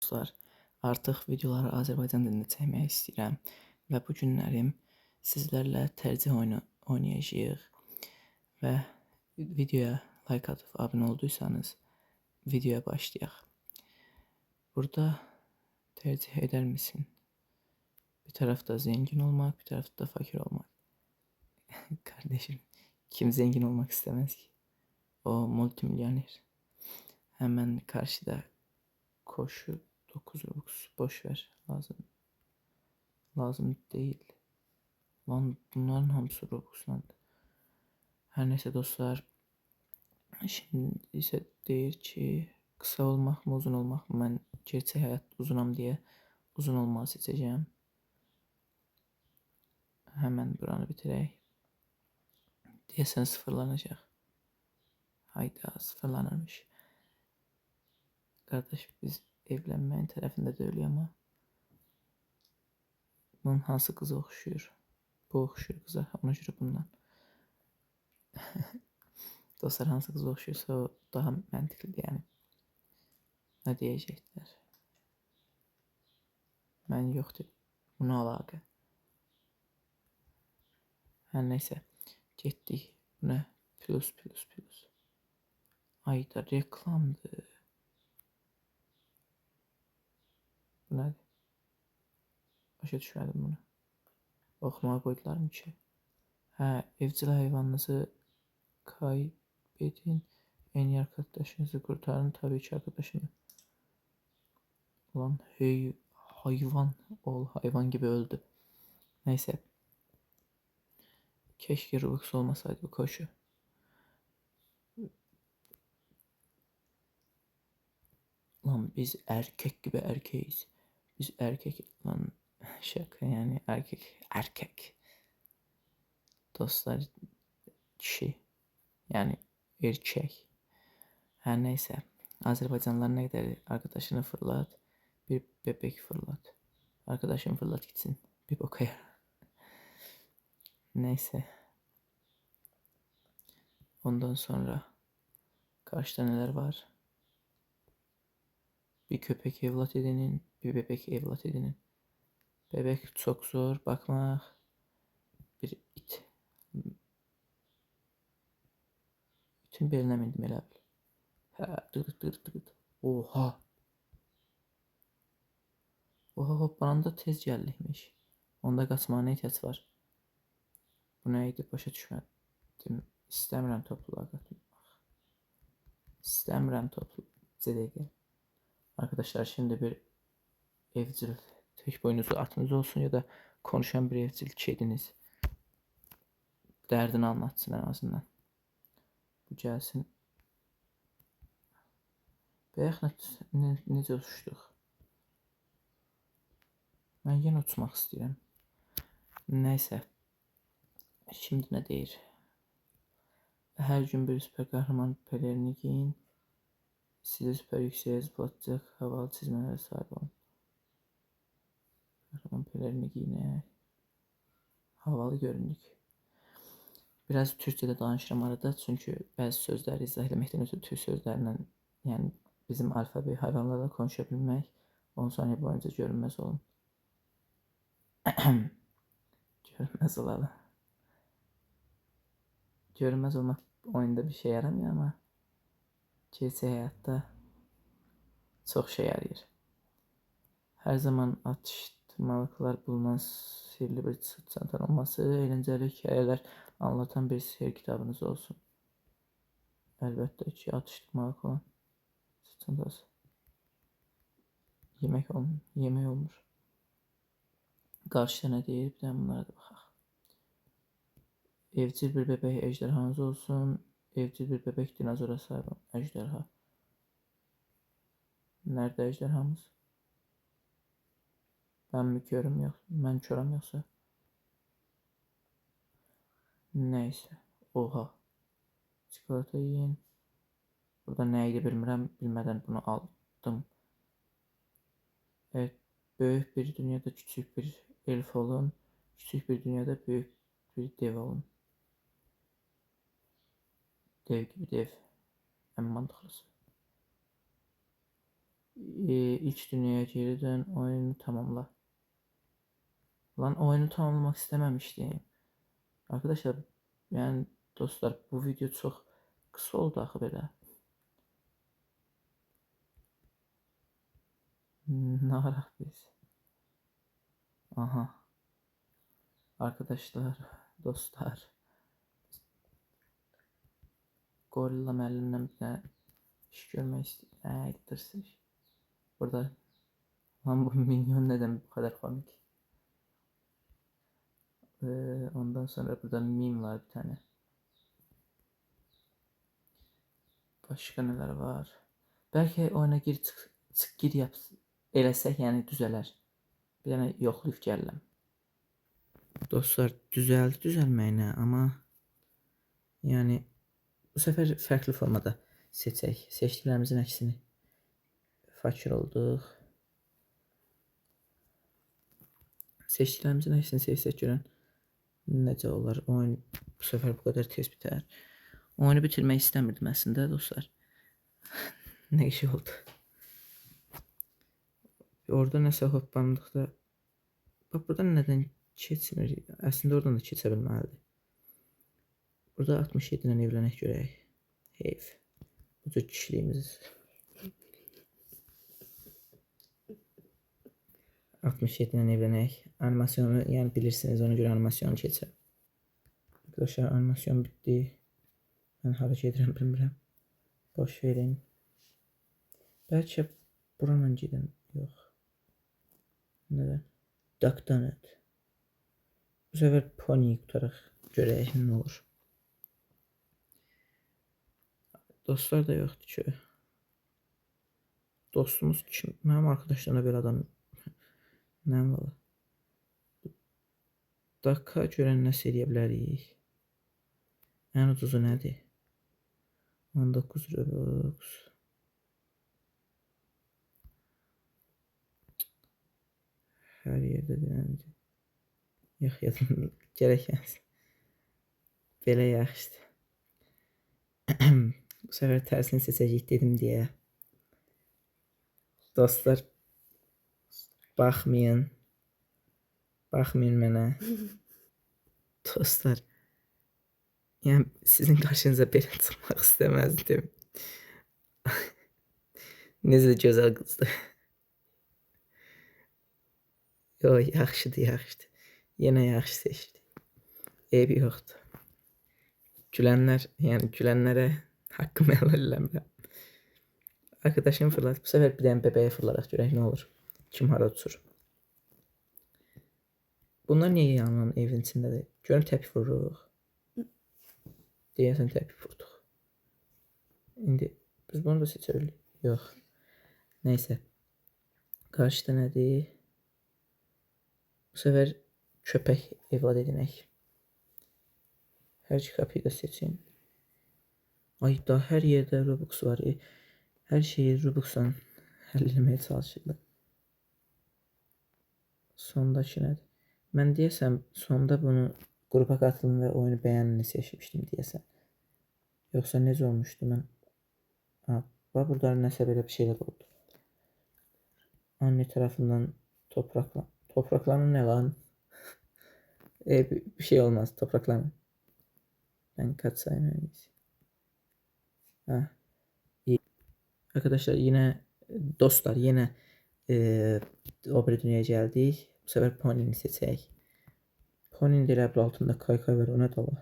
Dostlar, artıq videoları Azərbaycan dilində çəkmək istəyirəm və bu günlərim sizlərlə tərcih oyunu oynayacağıq və videoya like atıb abunə olduysanız videoya başlayaq. Burada tercih eder misin? Bir tarafta zengin olmak, bir tarafta fakir olmak. Kardeşim, kim zengin olmak istemez ki? O multimilyoner. Hemen karşıda koşu 9 Robux boş ver. Lazım değil. Lan bunların hamısı Robux'landı. Her neyse dostlar. Şimdi ise deyir ki kısa olmak mı uzun olmak mı? Ben gerçek hayat uzunam diye uzun olmağı seçeceğim. Hemen buranı bitirək. Deyəsən sıfırlanacaq. Hayda sıfırlanırmış. Kardeş biz evlenmeyin tərəfində deyilik ama bunun hansı kıza oxşuyur? Bu oxşuyur kıza. Ona görə bundan. Dostlar hansı kıza oxşuyursa o daha məntiqlidir yəni. Nə deyəcəklər? Mən yoxdur. Buna əlaqə. Hər neysə. Getdik. Bu nə? Plus. Ayda reklamdır. Bu nədir? Başa düşmədim bunu. Oxumağa qoydular mı ki? Hə, evcil hayvanınızı kaybedin. En iyi arkadaşınızı kurtarın. Tabii ki arkadaşını. Ulan hey, hayvan ol. Hayvan gibi öldü. Neyse. Keşke Robux olmasaydı bu koşu. Lan biz erkek gibi erkeğiz. Biz erkek lan şaka yani erkek. Dostlar kişi yani erkek. Her neyse. Azerbaycanlılar ne der? Arkadaşını fırlat. Bir bebek fırlat. Arkadaşını fırlat gitsin. Bir boka yarar. Neyse. Ondan sonra karşıda neler var? Bir köpek evlat edinin, bir bebek evlat edinin. Bebek çok zor bakmak. Bir it. İtin beline mindim elə bil. Hə, dıqıt. Oha. Oha hoppananda tez gəldikmiş. Onda qaçmağa nə ehtiyac var? Bu nə idi? Başa düşmədim. İstəmirəm topluluğa qatılmaq. İstəmirəm topluluğa. Arkadaşlar şimdi bir evcil tek boynuzlu atınız olsun ya da konuşan bir evcil kediniz. Dərdini anlatsın en azından. Bu gəlsin. Bayaq necə uçuşduq? Mən yenə uçmaq istəyirəm. Neyse. Şimdi ne deyir? Her gün bir süper kahraman pelerini giyin. Sizi süper yükseğe zıplatacak havalı çizmelere sahip olun. Kahraman pelerini giyin. Havalı göründük. Biraz Türkçe'de danışıram arada çünkü bazı sözləri izah etməkdən ötürü Türk sözlərindən yani bizim alfabe hayvanlarla konuşabilmək 10 saniye boyunca görünmez olun. Görünmez olalım. Görünmez olmak oyunda bir şey yaramıyor ama gerçek hayatta çok şey yarayır. Her zaman atıştırmalıklar bulunan sihirli bir sırt çantan olması, eğlenceli hikayeler anlatan bir sihir kitabınız olsun. Elbette ki atıştırmalık olan sırt çantası. Yemek olmuş. Karşıda ne deyir? Bir de bunlara da baxaq. Evcil bir bebek ejderhanız olsun. Evcil bir bebek dinozora sahip olan ejderha. Nerede ejderhamız? Ben mi körüm yok? Ben körüm yoksa? Neyse. Oha. Çikolata yiyin. Burada neydi bilmirəm. Bilmədən bunu aldım. Evet. Büyük bir dünyada küçük bir elf olun. Küçük bir dünyada büyük bir dev olun. Dev gibi dev. En mantıklısı. İlk dünyaya geri dön, oyunu tamamla. Lan oyunu tamamlamak istememiştim. Arkadaşlar yani dostlar bu video çok kısa oldu axı belə. Ne araq biz? Aha. Arkadaşlar, dostlar. Gorilla müəllimlə bir dənə iş görmək istəyir. Aydırsın. Burada lan bu minyon neden bu kadar komik? Ondan sonra burada meme var bir tane. Başka neler var? Belki oyuna gir çık gir yap eləsək yəni düzələr. Bir dənə yoxlayıb gəlirəm. Dostlar düzəlməyinə, amma yəni bu səfər fərqli formada seçək. Seçdiklərimizin əksini. Fakir olduq. Seçdiklərimizin əksini seçsək görən necə olar? Oyun bu səfər bu qədər tez bitər. Oyunu bitirmək istəmirdim əslində dostlar. Nə iş oldu? Orada nəsə hoppandıqda bax buradan nədən keçmir? Əslində oradan da keçə bilməlidir. Burada 67 ilə evlənək görək. Heyf. Bu cür kişiliyimiz. 67 ilə evlənək. Animasyonu yəni bilirsiniz, ona görə animasyonu keçər. Arkadaşlar animasyon bitdi. Mən hara gedirəm bilmirəm. Boş verin. Bəlkə buranla gedim. Yox. Nədən? Duckdonet. Bu sefer pony tutaraq görək nə olur. Dostlar da yoxdur ki. Dostumuz kim? Mənim arkadaşlarımda belə adam nə var? Dakika görən nəsə edə bilərik. Ən ucuzu nədir? 19 Robux. Hər yerdə deyəndə. Yox, yadım gərək. Belə yaxşıdır. Bu sefer tersini seçəcəyik dedim deyə. Dostlar, baxmayın. Baxmayın mənə. Dostlar, yəni sizin qarşınıza belə çıxmaq istəməzdim. Necə gözəl qızdır. Yox, yaxşıdır. Yenə yaxşı seçdi. Eybi yoxdur. Gülənlərə haqqımı eləmirəm. Arkadaşım fırlat. Bu sefer bir dənə bebeğe fırlaraq görək nə olur. Kim hara uçur. Bunlar niye yanılan evin içindədir? Görün təpik vururuq. Deyəsən təpik vurduq. İndi biz bunu da seçə bilirik. Yox. Neyse. Qarşıda nədir? Bu sefer köpək evlad edinək. Hər iki kapıyı da seçin. Ay da hər yerdə Robux var. Hər şeyi Robux'la həll etməyə çalışırlar. Sondakı nədir? Mən deyəsəm sonda bunu qrupa qatılın və oyunu bəyənin seçmişdim deyəsəm. Yoxsa necə olmuşdu mən? Bax burada nəsə belə bir şeylər oldu. Anne tarafından topraklanın ne lan? Bir şey olmaz, topraklanın. Ben kaçsayım en iyisi. İyi. Arkadaşlar yine dostlar yine o bir dünyaya geldik. Bu sefer Pony'ni seçək. Pony'nin elə bir altında kaykay var, ona da var.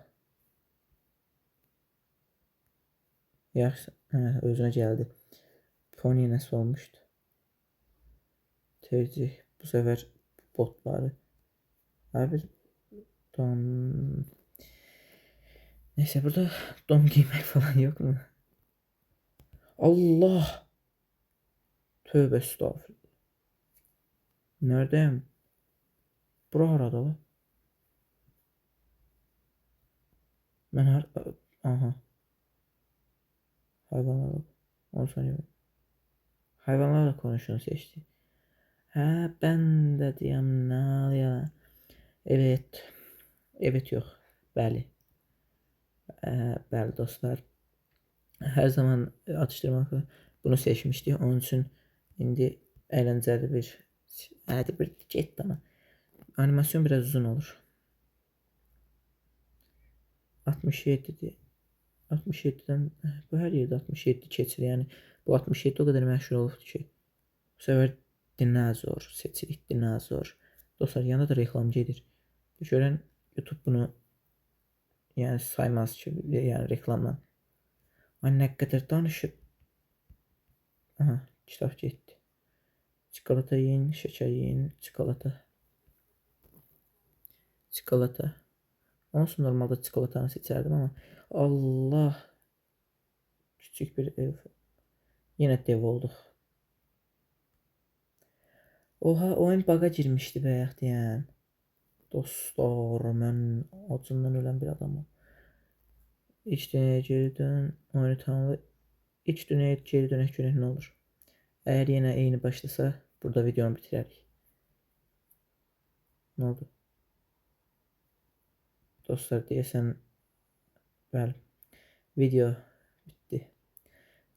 Yaxşı, özünə gəldi. Pony nəsə olmuşdu. Tercih bu sefer botları. Abi don. Neyse burada don giymek falan yok mu? Allah. Tövbe estağfurullah. Neredeyim? Bura harada lan? Ben aha. Hayvanlarla 10 saniye. Hayvanlarla konuşun seçti. Ha ben de diyem ne ya. Evet. Evet yok. Bəli. Bəli dostlar. Her zaman atıştırmakla bunu seçmiştik. Onun için İndi əyləncəli bir hadi bir get bana. Animasyon biraz uzun olur. 67'dir. 67'dən bu hər yerdə 67 keçir. Yəni bu 67 o qədər məşhur olubdu ki, bu səfər dinozor seçirik, dinozor. Dostlar, yanında da reklam gedir. Bu görən YouTube bunu yəni saymaz ki, yəni reklamdan. Ay nə qədər danışıb. Aha, kitab getdi. Çikolata yiyin, şeker yiyin, çikolata. Çikolata. Onsuz normalda çikolatanı seçərdim ama Allah, küçük bir ev. Yine dev olduq. Oha, oyun baga girmişdi bayaq deyən. Dostlar, mən acından ölən bir adamım. İç dünyaya geri dön, oyunu tamamla. İç dünyaya geri dönək görək nə olur. Əgər yenə eyni başlasa, burada videonu bitirərik. Nə oldu? Dostlar, deyəsən, bəli, video bitti.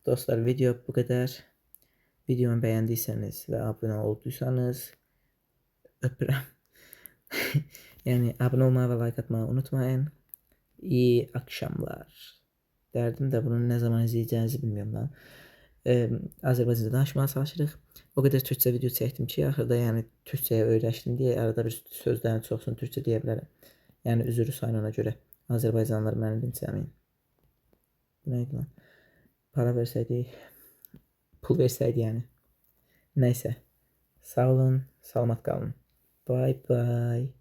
Dostlar, video bu qədər. Videomu beğendiyseniz ve abone olduysanız öpürəm. Yani abone olmayı ve like atmayı unutmayın. İyi akşamlar. Derdim de bunu ne zaman izleyeceğinizi bilmiyorum lan. Azərbaycanda danışmağa çalışırıq. O qədər türkçə video çəkdim ki, axırda yəni türkçəyə öyrəşdim deyə arada bir sözlərin çoxsunu türkçə deyə bilərəm. Yəni üzürü sayın ona görə. Azərbaycanlılar məni dinləməyin. Bu neydi lan? Para versəydik, pul versəydi yəni. Neyse. Sağ olun, salamat kalın. Bye bye.